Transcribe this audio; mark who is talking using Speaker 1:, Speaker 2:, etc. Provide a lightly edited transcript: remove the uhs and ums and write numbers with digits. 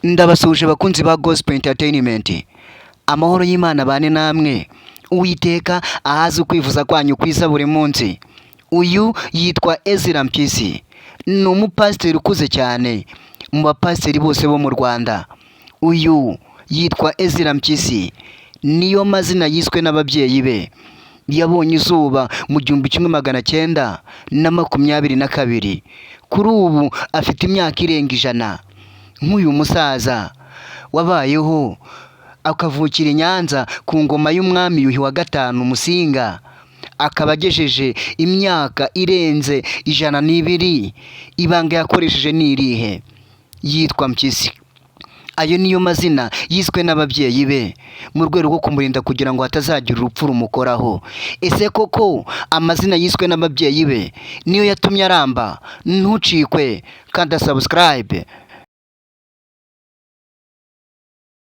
Speaker 1: Ndabasuje abakunzi ba Gospel Entertainment. Amahoro y'Imana bane namwe. Uwiteka ahaze ukwivuza kwanyu kwiza buri munsi. Uyu yitwa Ezra Mpyisi. Ni umupasiteri ukuze cyane mu bapasiteri bose bo mu Rwanda. Uyu yitwa Ezra Mpyisi. Niyo mazina yiswe n'ababyeyi be. Yabonye izuba mu 1922. Kuri ubu afite imyaka irenga 100. Nk'uyu musaza wabayeho akavukira i Nyanza ku ngoma y'umwami Yuhi wa gatanu Musinga, akaba agejeje imyaka irenze 102. Ibanga yakoresheje ni irihe? Yitwa Mpyisi. Ayo niyo mazina yiswe n'ababyeyi be mu rwego rwo kumurinda kugira ngo hatazagira urupfu rumukoraho. Ese koko amazina yiswe n'ababyeyi be niyo yatumye aramba? Ntucikwe, kanda subscribe.